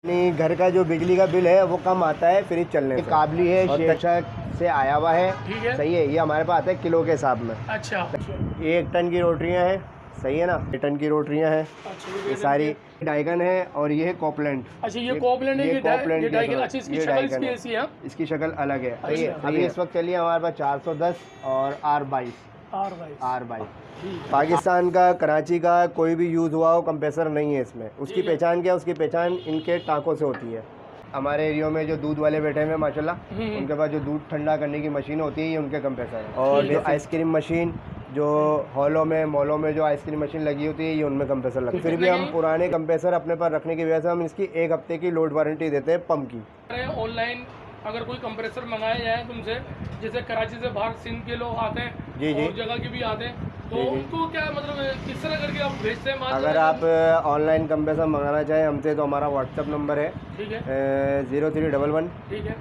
नहीं, घर का जो बिजली का बिल है वो कम आता है फ्रिज चलने से। काबली है, शेरशाह से आया हुआ है, ठीक है। सही है। ये हमारे पास आता है किलो के हिसाब में। अच्छा, ये 1 टन की रोटियां हैं, सही है ना। 1 टन की रोटियां हैं, अच्छा ये सारी डाइगन है। और ये है कॉपलैंड। अच्छा, ये कॉपलैंड है, ये कॉपलैंड ये डाइगन। अच्छा, इसकी शक्ल इसकी ऐसी है। इसकी शक्ल अलग है, सही है। अच्छा, अभी इस वक्त चलिए हमारे पास 410 और R22। पाकिस्तान का, कराची का कोई भी यूज़ हुआ हो कंप्रेसर नहीं है इसमें। उसकी पहचान क्या है? उसकी पहचान इनके टाँकों से होती है। हमारे एरिया में जो दूध वाले बैठे हुए हैं माशाल्लाह, उनके पास जो दूध ठंडा करने की मशीन होती है ये उनके कंप्रेसर है। और जो आइसक्रीम मशीन जो हॉलों में मॉलों में जो आइसक्रीम मशीन लगी होती है ये उनमें कंप्रेसर लगता है। फिर भी हम पुराने कंप्रेसर अपने पास रखने की वजह से हम इसकी 1 हफ्ते की लोड वारंटी देते हैं पंप की। ऑनलाइन अगर कोई कंप्रेसर मंगाया जाए तुमसे, जैसे कराची से बाहर सिंध के लोग आते हैं, जी जी, और जगह के भी आते हैं, तो उनको क्या मतलब किस तरह करके आप भेजते हैं माल? अगर आप ऑनलाइन कंप्रेसर मंगाना चाहें हमसे तो हमारा व्हाट्सअप नंबर है, ठीक है, 0311। ठीक है।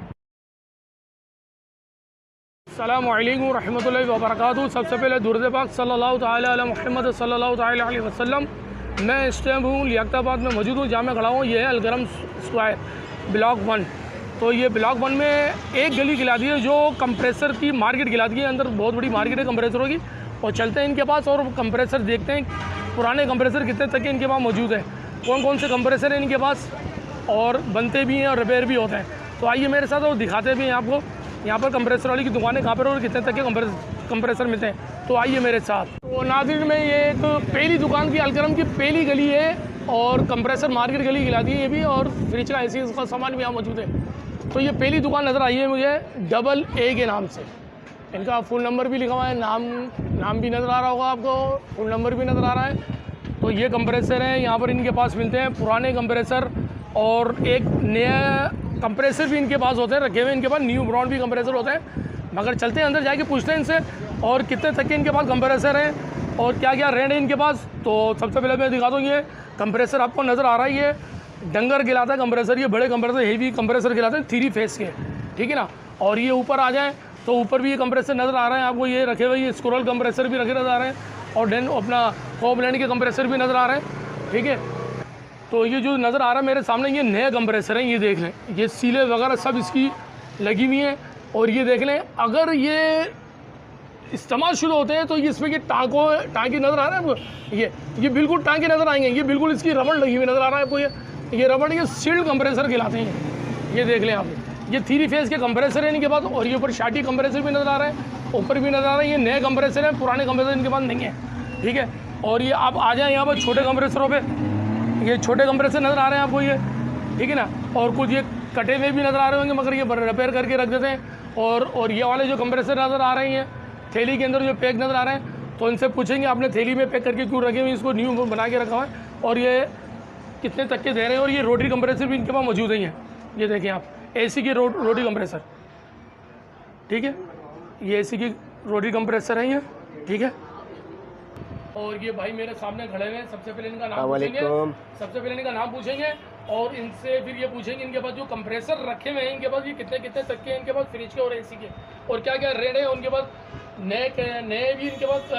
अस्सलामु अलैकुम रहमतुल्लाहि व बरकातहू। सबसे पहले दुरूद पाक सल्लल्लाहु तआला अला मुहम्मद सल्लल्लाहु तआला अलैहि वसल्लम। मैं इस टाइम हूँ लियाकताबाद में मौजूद हूँ, जहाँ मैं खड़ा हूँ। ये है अलगरम स्क्वायर ब्लॉक 1। तो ये ब्लॉक 1 में एक गली गिलाती है जो कंप्रेसर की मार्केट गिलाती है। अंदर बहुत बड़ी मार्केट है कंप्रेसरों की। और चलते हैं इनके पास और कंप्रेसर देखते हैं पुराने कंप्रेसर कितने तक के इनके पास मौजूद है, कौन कौन से कंप्रेसर हैं इनके पास, और बनते भी हैं और रिपेयर भी होते हैं। तो आइए मेरे साथ और दिखाते भी हैं आपको यहाँ पर कंप्रेसर वाली की दुकानें कहाँ पर और कितने तक के कंप्रेसर मिलते हैं। तो आइए मेरे साथ। तो नाज़रीन में ये एक पहली दुकान की अलगरम की पहली गली है और कंप्रेसर मार्केट गली गिलाती है ये भी, और फ्रिज का एसी का सामान भी यहाँ मौजूद है। तो ये पहली दुकान नज़र आई है मुझे डबल ए के नाम से। इनका फ़ोन नंबर भी लिखा हुआ है, नाम भी नज़र आ रहा होगा आपको, फ़ोन नंबर भी नज़र आ रहा है। तो ये कंप्रेसर हैं, यहाँ पर इनके पास मिलते हैं पुराने कंप्रेसर और एक नया कंप्रेसर भी इनके पास होते हैं रखे हुए। इनके पास न्यू ब्रांड भी कंप्रेसर होते हैं। मगर चलते हैं अंदर जाके पूछते हैं इनसे और कितने तक के इनके पास कंप्रेसर हैं और क्या क्या रेट है इनके पास। तो सबसे पहले मैं दिखा दूँ, ये कंप्रेसर आपको नज़र आ रहा है, ये डंगर गिलाता है कंप्रेसर। ये बड़े कंप्रेसर, हेवी कंप्रेसर गिलाते हैं 3 फेस के, ठीक है ना। और ये ऊपर आ जाए तो ऊपर भी ये कंप्रेसर नज़र आ रहे हैं आपको, ये रखे हुए। ये स्क्रोल कंप्रेसर भी रखे नज़र आ रहे हैं और देन अपना कॉपलैंड के कंप्रेसर भी नज़र आ रहे हैं, ठीक है। तो ये जो नज़र आ रहा है मेरे सामने ये नए कंप्रेसर हैं। ये देख लें, ये सीलें वगैरह सब इसकी लगी हुई हैं। और ये देख लें, अगर ये इस्तेमाल शुरू होते हैं तो ये इसमें ये टाँकी नज़र आ रहा है आपको, ये बिल्कुल टाँकी नज़र आएंगे। ये बिल्कुल इसकी रबड़ लगी हुई नज़र आ रहा है आपको। ये रबड़, ये सील्ड कंप्रेसर कहलाते हैं। ये देख लें आप, ये 3 फेज़ के कंप्रेसर है इनके पास। और ये ऊपर शाटी कंप्रेसर भी नज़र आ रहा है, ऊपर भी नज़र आ रहा है। ये नए कंप्रेसर हैं, पुराने कंप्रेसर इनके पास नहीं है, ठीक है। और ये आप आ जाएँ यहाँ पर छोटे कंप्रेसरों पे, ये छोटे कंप्रेसर नज़र आ रहे हैं आपको, ये ठीक है ना। और कुछ ये कटे हुए भी नज़र आ रहे होंगे मगर ये रिपेयर करके रख देते हैं। और ये वाले जो कंप्रेसर नज़र आ रहे हैं थैली के अंदर जो पैक नज़र आ रहे हैं, तो इनसे पूछेंगे आपने थैली में पैक करके क्यों रखे हुए, इसको न्यू बना के रखा हुआ है और ये कितने तक के दे रहे हैं। और ये रोटरी कंप्रेसर भी इनके पास मौजूद ही हैं। ये देखें आप, एसी की रोटरी कंप्रेसर, ठीक है। ये एसी की रोटरी कंप्रेसर है ये, ठीक है। और ये भाई मेरे सामने खड़े हुए हैं। सबसे पहले इनका नाम पूछेंगे और इनसे फिर ये पूछेंगे इनके पास जो कंप्रेसर रखे हुए हैं इनके पास ये कितने तक के इनके पास फ्रिज के और एसी के, और क्या क्या रेट है उनके पास। नए भी इनके पास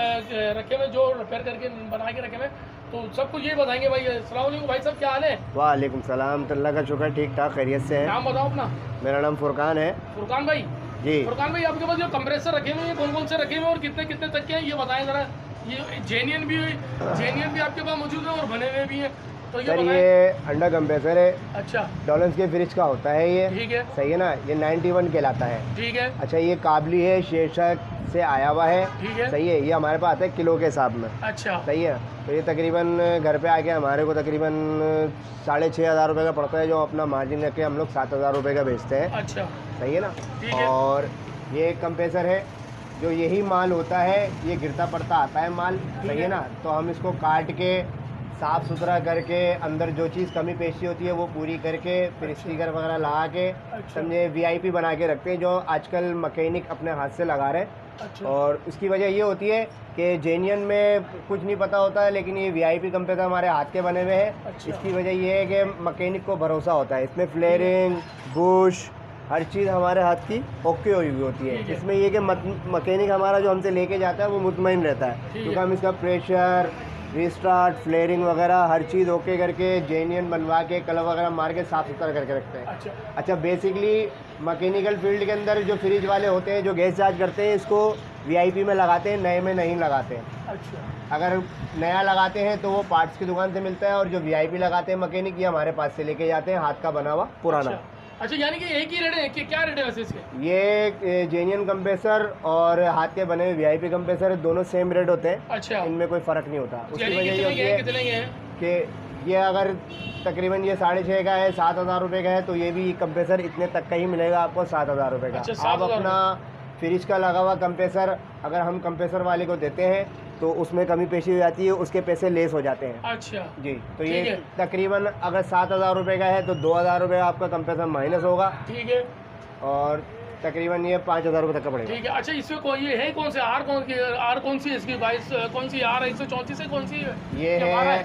रखे हुए जो रिपेयर करके बना के रखे हुए, तो सब कुछ ये बताएंगे भाई। अस्सलाम वालेकुम भाई साहब, क्या हाल है? वालेकुम सलाम, अल्लाह का शुक्र, ठीक ठाक खैरियत से है। नाम बताओ अपना। मेरा नाम फुरकान है। फुरकान भाई जी। फुरकान भाई, आपके पास जो कंप्रेसर रखे हुए हैं कौन कौन से रखे हुए हैं और कितने तक के हैं ये बताएं ज़रा। ये जेन्युइन भी आपके पास मौजूद है और बने हुए भी हैं, तो सर ये अंडर कंप्रेसर है। अच्छा, डॉलर्स के फ्रिज का होता है ये, ठीक है, सही है ना। ये 91 कहलाता है, ठीक है। अच्छा, ये काबली है, शेरशाह से आया हुआ है, ठीक है, सही है। ये हमारे पास आता है किलो के हिसाब में, अच्छा, सही है। तो ये तकरीबन घर पे आके हमारे को तकरीबन 6,500 रुपये का पड़ता है, जो अपना मार्जिन रख के हम लोग 7,000 रुपये का बेचते हैं, अच्छा, सही है ना। ठीक है। और ये एक कंप्रेसर है जो यही माल होता है, ये गिरता पड़ता आता है माल, सही है ना। तो हम इसको काट के साफ़ सुथरा करके अंदर जो चीज़ कमी पेशी होती है वो पूरी करके फिर स्टिकर वगैरह लगा के समझे VIP बना के रखते हैं, जो आजकल मैकेनिक अपने हाथ से लगा रहे हैं। अच्छा। और उसकी वजह ये होती है कि जेन्युइन में कुछ नहीं पता होता है, लेकिन ये VIP कंप्रेसर हमारे हाथ के बने हुए हैं। अच्छा। इसकी वजह ये है कि मैकेनिक को भरोसा होता है, इसमें फ्लेयरिंग बुश हर चीज़ हमारे हाथ की ओके हुई होती है। इसमें ये कि मैकेनिक हमारा जो हमसे लेके जाता है वो मुतमईन रहता है, क्योंकि हम इसका प्रेशर रीस्टार्ट, फ्लेयरिंग वगैरह हर चीज़ ओके करके जेन्युइन बनवा के कलर वगैरह मार के साफ़ सुथरा करके रखते हैं। अच्छा, बेसिकली मैकेनिकल फील्ड के अंदर जो फ्रिज वाले होते हैं जो गैस चार्ज करते हैं इसको वीआईपी में लगाते हैं, नए में नहीं लगाते हैं। अच्छा, अगर नया लगाते हैं तो वो पार्ट्स की दुकान से मिलता है, और जो वीआईपी लगाते हैं मैकेनिक ये हमारे पास से लेके जाते हैं, हाथ का बना हुआ पुराना। अच्छा, यानी कि एक ही रेट है कि क्या रेट है वैसे इसके? ये जेन्युइन कंप्रेसर और हाथ के बने हुए वीआईपी कंप्रेसर दोनों सेम रेट होते हैं। अच्छा, इनमें कोई फ़र्क नहीं होता। उसकी वजह ये होती है कितने के हैं कि ये अगर तकरीबन ये 6,500 का है, 7,000 रुपये का है, तो ये भी कंप्रेसर इतने तक का ही मिलेगा आपको, 7,000 रुपये का। अच्छा, आप अपना फ्रिज का लगा हुआ कंप्रेसर अगर हम कंप्रेसर वाले को देते हैं तो उसमें कमी पेशी हो जाती है, उसके पैसे लेस हो जाते हैं। अच्छा जी, तो ये तकरीबन अगर 7,000 रुपये का है तो 2,000 रुपये आपका कंप्रेसर माइनस होगा। ठीक है, और तकरीबन ये 5,000 रुपये तक का पड़ेगा। ठीक है। अच्छा, इसमें कोई ये है कौन से आर कौन सी है इसकी 22 कौन सी आर 134 है, कौन सी है? ये है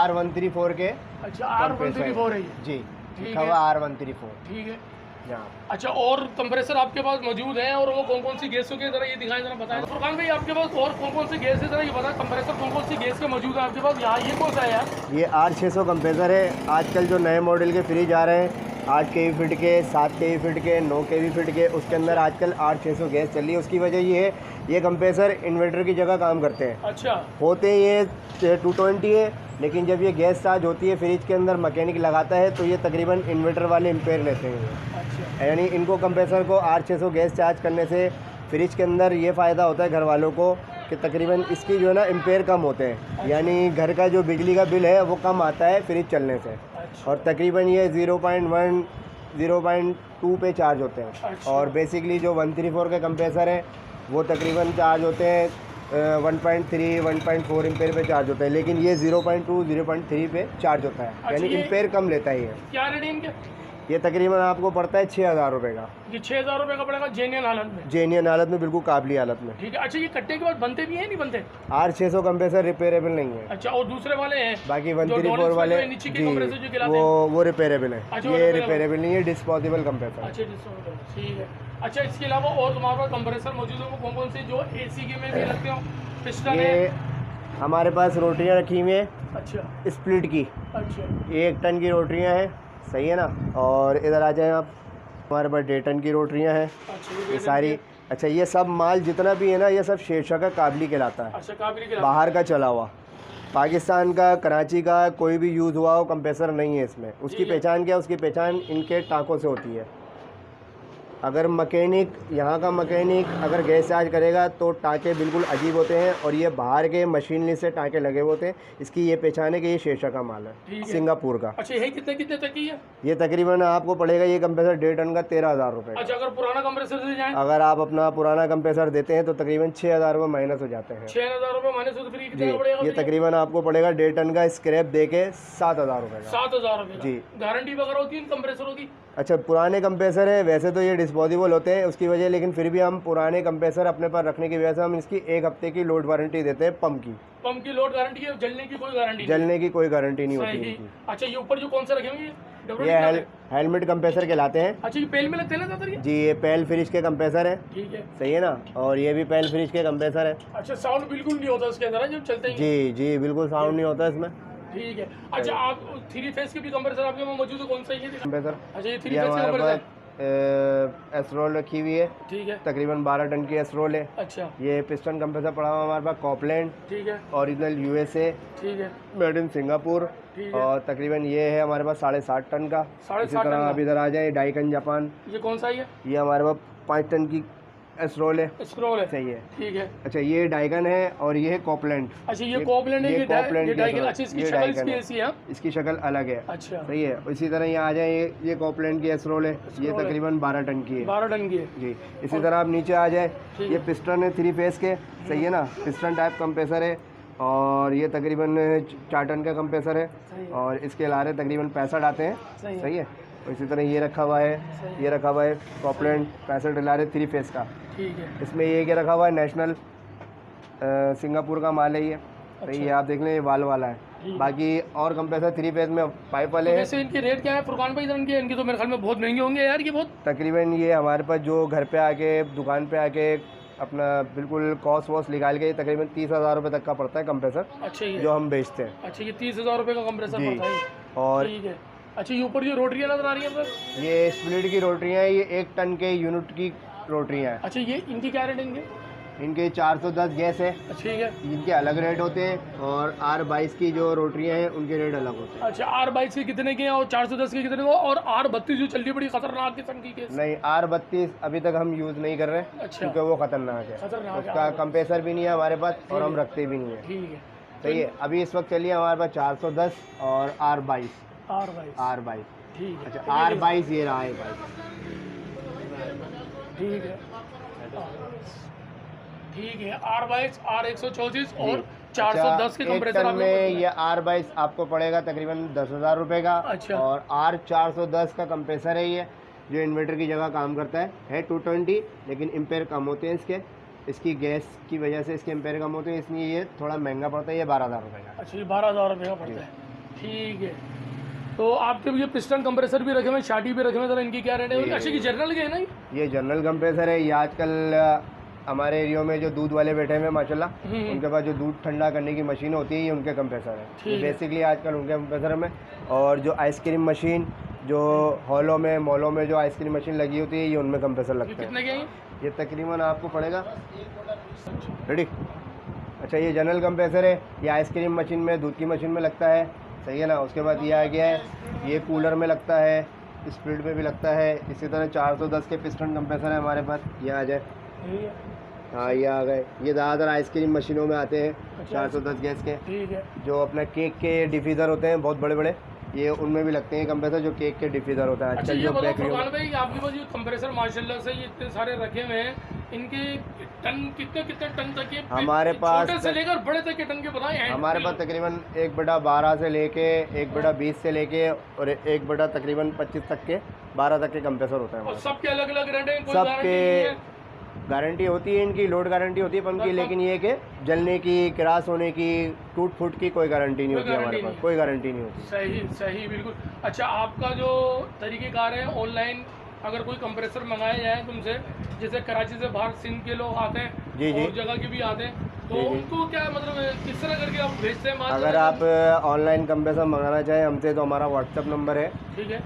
R134 के। अच्छा, R134 है ये? जी, ठीक है R134। ठीक है। हाँ। अच्छा, और कंप्रेसर आपके पास मौजूद हैं, और वो कौन कौन सी गैसों के जरा ये दिखाएं, जरा बताएं। फुरकान भाई, आपके पास और कौन कौन सी गैस है, जरा ये बताएं। कंप्रेसर कौन कौन सी गैस के मौजूद है आपके पास? यहाँ ये कौन सा है यार? ये R600 कंप्रेसर है। आजकल जो नए मॉडल के फ्रिज आ रहे हैं 8 kV फिट के, 7 kV फिट के, 9 kV फिट के, उसके अंदर आजकल R600 गैस चल रही है। उसकी वजह ये है ये कंप्रेसर इन्वर्टर की जगह काम करते हैं। अच्छा, होते ये 220 है, लेकिन जब ये गैस चार्ज होती है फ्रिज के अंदर मैकेनिक लगाता है तो ये तकरीबन इन्वर्टर वाले एम्पेयर लेते हैं। अच्छा, यानी इनको कंप्रेसर को R600 गैस चार्ज करने से फ्रिज के अंदर ये फ़ायदा होता है घर वालों को कि तकरीबन इसकी जो है ना एम्पेयर कम होते हैं। यानी घर का जो बिजली का बिल है वो कम आता है फ्रिज चलने से। और तकरीबन ये 0.1 0.2 पे चार्ज होते हैं। और बेसिकली जो 134 के कंप्रेसर हैं वो तकरीबन चार्ज होते हैं 1.3 1.4 एम्पेयर पे चार्ज होता है, लेकिन ये 0.2 0.3 पे चार्ज होता है। यानी एम्पेयर कम लेता है ये। क्या रेट है इनके? ये तकरीबन आपको पड़ता है 6,000 रुपये का। ये 6,000 रुपये का पड़ेगा जेन्युइन हालत में? जेन्युइन हालत में, बिल्कुल काबली हालत में। ठीक है। अच्छा, ये कट्टे के बाद बनते भी हैं नहीं बनते? R600 कंप्रेसर रिपेयरेबल नहीं है। अच्छा, और दूसरे वाले हैं बाकी 134 वाले नीचे के जी, कंप्रेसर जो खिलाते हैं वो रिपेयरेबल है। अच्छा, ये रिपेयरेबल नहीं है, डिस्पोजेबल कंप्रेसर। अच्छा, ठीक है। अच्छा, इसके अलावा और तुम्हारे पास कंप्रेसर मौजूद है वो कौन कौन से जो एसी के में भी लगते हो? पिस्टन ये है? हमारे पास रोटियां रखी हुई हैं अच्छा, स्प्लिट की। अच्छा, 1 टन की रोटियां हैं, सही है ना। और इधर आ जाएं आप, हमारे पास 1.5 टन की रोटियां हैं। अच्छा, ये सारी। अच्छा, ये सब माल जितना भी है ना ये सब शेरशाह का काबली कहलाता है। अच्छा, काबिल के बाहर का चला हुआ पाकिस्तान का, कराची का कोई भी यूज़ हुआ हो कंप्रेसर नहीं है इसमें। उसकी पहचान क्या है? उसकी पहचान इनके टाँकों से होती है। अगर मैकेनिक, यहाँ का मैकेनिक अगर गैस चार्ज करेगा तो टाँके बिल्कुल अजीब होते हैं, और ये बाहर के मशीनरी से टाँके लगे हुए होते हैं। इसकी ये पहचान है कि ये शेरशाह का माल है, सिंगापुर का। अच्छा, ये कितने कितने तक की है? ये तकरीबन आपको पड़ेगा ये कंप्रेसर 1.5 टन का 13,000 रुपये। अच्छा, अगर पुराना कंप्रेसर से जाए? अगर आप अपना पुराना कंप्रेसर देते हैं तो तकरीबन 6,000 रुपये माइनस हो जाते हैं। 6,000 रुपये माइनस हो तो फिर जी, ये तकरीबन आपको पड़ेगा 1.5 टन का स्क्रैप दे के 7,000 रुपये का। 7,000 रुपये जी। गारंटी वगैरह होती है कंप्रेसरों की? अच्छा, पुराने कंप्रेसर है, वैसे तो ये डिस्पोजेबल होते हैं उसकी वजह, लेकिन फिर भी हम पुराने कंप्रेसर अपने पास रखने की वजह से हम इसकी 1 हफ्ते की लोड वारंटी देते हैं। पंप की लोड गारंटी है, जलने की कोई गारंटी? जलने की कोई गारंटी नहीं होती इनकी। अच्छा, ये ऊपर जो कौन सा रखे होंगे ये हेलमेट कंप्रेसर कहलाते हैं। अच्छा, ये पेल में लगते हैं ना? जी, ये पेल फ्रिज के कंप्रेसर है। ठीक है, सही है ना। और ये भी पेल फ्रिज के कंप्रेसर है। अच्छा, साउंड बिल्कुल नहीं होता इसके अंदर जब चलते हैं? जी जी, बिल्कुल साउंड नहीं होता इसमें। ठीक है। अच्छा, आप 3 फेस के भी कंप्रेसर आपके पास मौजूद है, कौन सा ये कंप्रेसर? अच्छा, ये 3 ये फेस का हमारे कंप्रेसर? पास एस्ट्रोल रखी हुई है। ठीक है, तकरीबन 12 टन की एस्ट्रोल है। अच्छा, ये पिस्टन कंप्रेसर पड़ा हुआ हमारे पास कॉपलैंड, ठीक है, ओरिजिनल USA, ठीक है, मेड इन सिंगापुर। ठीक है। और तकरीबन ये है हमारे पास 7.5 टन का। 7.5 इसी तरह आप इधर आ जाए, डाइकन जापान, ये कौन सा है? ये हमारे पास 5 टन की एस्ट्रोल है। स्क्रॉल है, सही है। ठीक है। अच्छा, ये डाइकन है और ये है कॉपलैंड। अच्छा, ये कॉपलैंड है, ये डाइकन। अच्छा, इसकी शक्ल इसकी ऐसी है? इसकी शक्ल अलग है। अच्छा, सही है। इसी तरह यहाँ आ जाए, ये कॉपलैंड की एस्ट्रोल है, ये तकरीबन 12 टन की है। 12 टन की है। जी। इसी तरह आप नीचे आ जाए, ये पिस्टन है 3 फेस के। सही है ना, पिस्टन टाइप कंप्रेसर है, और ये तकरीबन 4 टन का कंप्रेसर है, और इसके लारे तकरीबन 65 आते हैं। सही है। और इसी तरह ये रखा हुआ है, ये रखा हुआ है कॉपलैंड 65 लारे 3 फेस का। ठीक है। इसमें ये क्या रखा हुआ है, नेशनल सिंगापुर का माल है ये। सही है, आप देख लें, ये वाल वाला है। बाकी और कंप्रेसर 3 फेस में पाइप वाले हैं। वैसे इनके रेट क्या है फुरकान भाई? इनके तो मेरे ख्याल में बहुत महंगे होंगे यार, ये बहुत। तकरीबन ये हमारे पास जो घर पे आके, दुकान पे आके अपना बिल्कुल कॉस्ट वॉस्ट निकाल के तकरीबन 30,000 रुपये तक का पड़ता है कंप्रेसर, अच्छा ये जो हम बेचते हैं। अच्छा, ये 30,000 रुपये का कंप्रेसर जी। पड़ता है, और ठीक है। अच्छा, ये ऊपर ये रोटरियाँ नजर आ रही हैं सर, ये स्प्लिट की रोटरियाँ हैं, ये 1 टन के यूनिट की रोटरियाँ हैं। अच्छा, ये इनकी क्या रेटिंग है? इनके 410 गैस है, ठीक है। इनके अलग रेट होते हैं, और R22 की जो रोटरियाँ हैं उनके रेट अलग होते हैं। अच्छा, R22 के कितने के हैं और 410 के कितने के, और R32 जो चल रही है बड़ी खतरनाक किस्म की केस? नहीं, R32 अभी तक हम यूज़ नहीं कर रहे, अच्छा, क्योंकि वो खतरनाक है, खतरनाक है, उसका कंप्रेसर भी नहीं है हमारे पास और हम रखते भी नहीं है। ठीक है, सही है। अभी इस वक्त चलिए हमारे पास 410 और R22। R22 ठीक है। अच्छा, R22 ये रहा है भाई, ठीक है, ठीक है। R22, R134 और 410 के अच्छा, 1 कंप्रेसर टन आपको में ये R22 आपको पड़ेगा तकरीबन 10,000 रुपये का। अच्छा। और R410 का कंप्रेसर है ये, जो इन्वर्टर की जगह काम करता है 220, लेकिन एम्पेयर कम होते हैं इसकी गैस की वजह से इसके एम्पेयर कम होते हैं, इसलिए ये थोड़ा महंगा पड़ता है, ये 12,000 रुपये का। अच्छा, ये 12,000 रुपये का पड़ता है, ठीक है। तो आपके ये पिस्टन कंप्रेसर भी रखे हुए, शाटी भी रखे हुए, जरा इनकी क्या रेट है? अच्छा, ये जनरल के है ना? ये जनरल कंप्रेसर है। ये आजकल हमारे एरिया में जो दूध वाले बैठे हुए हैं माशाल्लाह, उनके पास जो दूध ठंडा करने की मशीन होती है, ये उनके कंप्रेसर है। बेसिकली आजकल उनके कंप्रेसर में, और जो आइसक्रीम मशीन जो हॉलों में मॉलों में जो आइसक्रीम मशीन लगी होती है, ये उनमें कंप्रेसर लगता है। कितने के हैं? ये तकरीबन आपको पड़ेगा, रेडी। अच्छा, ये जनरल कंप्रेसर है, ये आइसक्रीम मशीन में, दूध की मशीन में लगता है, सही है ना। उसके बाद ये आ गया है, ये कूलर में लगता है, स्प्लिट में भी लगता है। इसी तरह 410 के पिस्टन कंप्रेसर है हमारे पास, ये आ जाए। हाँ, ये आ गए। ये ज़्यादातर आइसक्रीम मशीनों में आते हैं, 410 गैस के, ठीक है। जो अपना केक के डिफ्यूज़र होते हैं बहुत बड़े बड़े, ये उनमें भी लगते हैं कंप्रेसर, जो केक के डिफ्यूज़र होता है। अच्छा, आजकल ये जो बताओ बेकरी फरमान भाई, आपके पास ये कंप्रेसर माशाल्लाह से ये इतने सारे रखे हुए हैं, इनके टन कितने कितने टन तक के? हमारे पास छोटे से लेकर बड़े तक के टन के बताएं। हमारे पास तकरीबन 1/12 से लेके 1/20 से लेके और 1/ तकरीबन 25 तक के 12 तक के कंप्रेसर होता है और हमारे सबके अलग अलग रेट हैं, कोई सबके गारंटी नहीं है? गारंटी होती है, इनकी लोड गारंटी होती है पंप की, लेकिन ये कि जलने की, क्रॉस होने की, टूट फूट की कोई गारंटी नहीं होती हमारे पास, कोई गारंटी नहीं होती। सही सही, बिल्कुल। अच्छा, आपका जो तरीक़ेकार है, ऑनलाइन अगर कोई कंप्रेसर मंगाया जाए तुमसे, जैसे कराची से बाहर सिंध के लोग आते हैं, जी जी, और जगह के भी आते हैं, तो उनको क्या मतलब किस तरह करके आप भेजते हैं माल? अगर आप ऑनलाइन कंप्रेसर मंगाना चाहें हमसे, तो हमारा व्हाट्सअप नंबर है, ठीक है,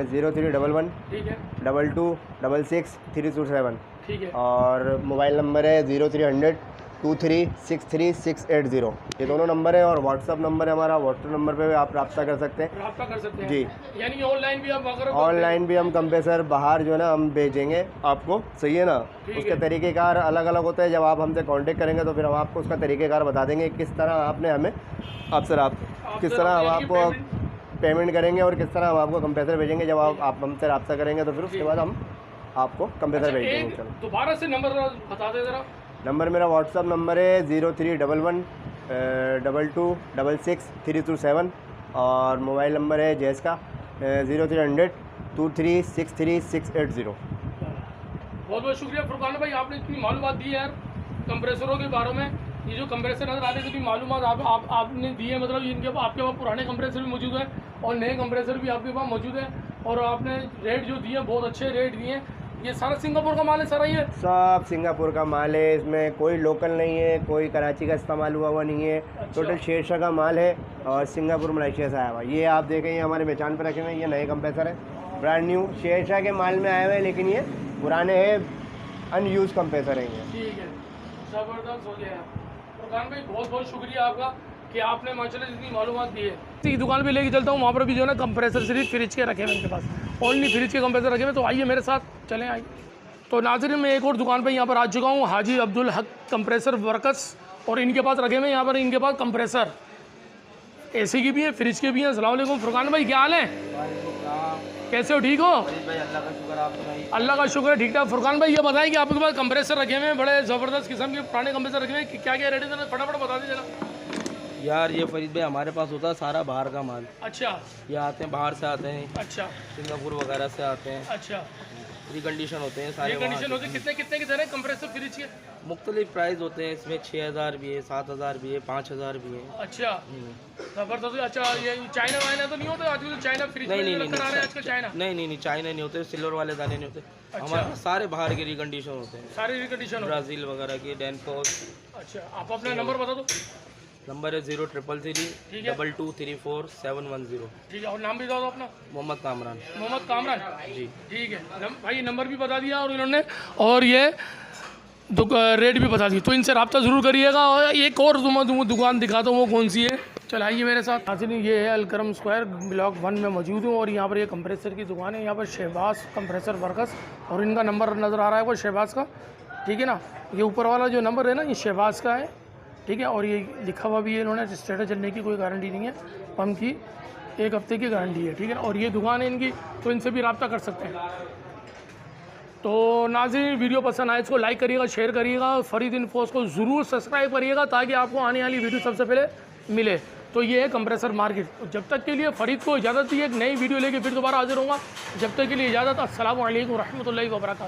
0311 ठीक है, 2266 327, ठीक है, और मोबाइल नंबर है 0300 2363 ये दोनों नंबर है। और व्हाट्सअप नंबर है हमारा, व्हाट्सअप नंबर पे भी आप रब्ता कर सकते हैं, रब्ता कर सकते हैं जी। यानी ऑनलाइन भी आप अगर ऑनलाइन भी हम कंप्रेसर बाहर जो है ना हम भेजेंगे आपको, सही है ना। उसके तरीक़ेकार अलग अलग होते हैं, जब आप हमसे कांटेक्ट करेंगे तो फिर हम आपको उसका तरीक़ेकार बता देंगे, किस तरह आपने हमें आपसे किस तरह हम आपको पेमेंट करेंगे और किस तरह हम आपको कंप्रेसर भेजेंगे। जब आप हमसे रब्ता करेंगे तो फिर उसके बाद हम आपको कंप्रेसर भेज देंगे। चलो, दोबारा से नंबर बता दे ज़रा। नंबर मेरा व्हाट्सअप नंबर है 0311 2266 327, और मोबाइल नंबर है जैस का 0300 2363 बहुत बहुत शुक्रिया फुरकान भाई, आपने इतनी मालूमात दी है यार कंप्रेसरों के बारे में। ये जो कंप्रेसर नजर आते हैं, इतनी मालूमात आपने दी है, मतलब इनके आपके पास पुराने कंप्रेसर भी मौजूद हैं और नए कंप्रेसर भी आपके पास मौजूद हैं, और आपने रेट जो दिए बहुत अच्छे रेट दिए हैं। ये सारा सिंगापुर का माल है सारा? ये सब सिंगापुर का माल है, इसमें कोई लोकल नहीं है, कोई कराची का इस्तेमाल हुआ नहीं है। टोटल शेरशाह का माल है और सिंगापुर मलेशिया से आया हुआ। ये आप देखें, ये हमारे पहचान पर रखे हुए हैं, ये नए कंप्रेसर है, ब्रांड न्यू शेरशाह के माल में आए हुए हैं, लेकिन ये पुराने हैं, अनयूज कंप्रेसर है ये। ठीक है, ज़बरदस्त हो गया फुरकान भाई, बहुत बहुत शुक्रिया आपका कि आपने माशाल्लाह जितनी मालूमात दी है। इसी दुकान पे लेके चलता हूँ, वहाँ पर भी जो है ना कंप्रेसर सिर्फ फ्रिज के रखे हुए उनके पास, ओनली फ्रिज के कंप्रेसर रखे हुए। तो आइए मेरे साथ चलें, आइए। तो नाज़रीन, मैं एक और दुकान पे यहाँ पर आ चुका हूँ, हाजी अब्दुल हक कंप्रेसर वर्कर्स, और इनके पास रखे हुए यहाँ पर, इनके पास कंप्रेसर एसी की भी है, फ्रिज के भी हैं। अस्सलाम वालेकुम फुरकान भाई, क्या हाल है? कैसे हो, ठीक हो? अल्लाह का शुक्र है, ठीक ठाक। फुरकान भाई, ये बताएं कि आपके पास कंप्रेसर रखे हुए हैं, बड़े ज़बरदस्त किस्म के पुराने कंप्रेसर रखे हुए हैं, क्या क्या रेट है, फटाफट बता दीजिए ना। यार ये फरीद भाई हमारे पास होता है सारा बाहर का माल। अच्छा, ये आते हैं बाहर से आते हैं, अच्छा, सिंगापुर वगैरह से आते हैं। अच्छा, रिकंडीशन होते हैं सारे। कंडीशन होती है, कितने कितने के दे रहे हैं कंप्रेसर फ्रिज के? मुख्तलिफ प्राइस होते हैं इसमें, 6000 भी है, 7000 भी है, 5000 भी है। अच्छा जबरदस्त। अच्छा ये चाइना वाइना तो नहीं होता आजकल? तो चाइना फ्रिज में लेकर आ रहे हैं आजकल चाइना? नहीं चाइना नहीं होते, सिल्वर वाले दाने नहीं होते। हमारे पास सारे बाहर के रिकंडीशन होते हैं, सारी रिकंडीशन हो। ब्राज़ील वगैरह के, डैनफोर्स। अच्छा आप अपना नंबर बता दो। नंबर है 0333-224-710। ठीक है, और नाम भी बता दो अपना। मोहम्मद कामरान। मोहम्मद कामरान जी ठीक है। भाई नंबर भी बता दिया और इन्होंने, और ये रेट भी बता दी, तो इनसे रब्ता ज़रूर करिएगा। और एक और तुम दुकान दिखाता हूँ, वो कौन सी है, चलाइए मेरे साथ। हासिल ये है अलकरम स्क्वायर ब्लॉक 1 में मौजूद हूँ, और यहाँ पर ये कंप्रेसर की दुकान है। यहाँ पर शहबाज कंप्रेसर वर्कर्स, और इनका नंबर नज़र आ रहा है वो शहबाज का, ठीक है ना। ये ऊपर वाला जो नंबर है ना, ये शहबाज का है, ठीक है। और ये लिखा हुआ भी है इन्होंने, स्टेटस चलने की कोई गारंटी नहीं है, पंप की 1 हफ्ते की गारंटी है, ठीक है। और ये दुकान है इनकी, तो इनसे भी रब्ता कर सकते हैं। तो नाज़रीन वीडियो पसंद आए इसको लाइक करिएगा, शेयर करिएगा, फरीद इन्फोस को ज़रूर सब्सक्राइब करिएगा, ताकि आपको आने वाली वीडियो सबसे पहले मिले। तो ये है कंप्रेसर मार्केट। तो जब तक के लिए फरीद को इजाज़त दी, एक नई वीडियो लेके फिर दोबारा हाजिर होऊंगा। जब तक के लिए इजाज़त। अस्सलामु अलैकुम रहमतुल्लाहि व बरकातहू।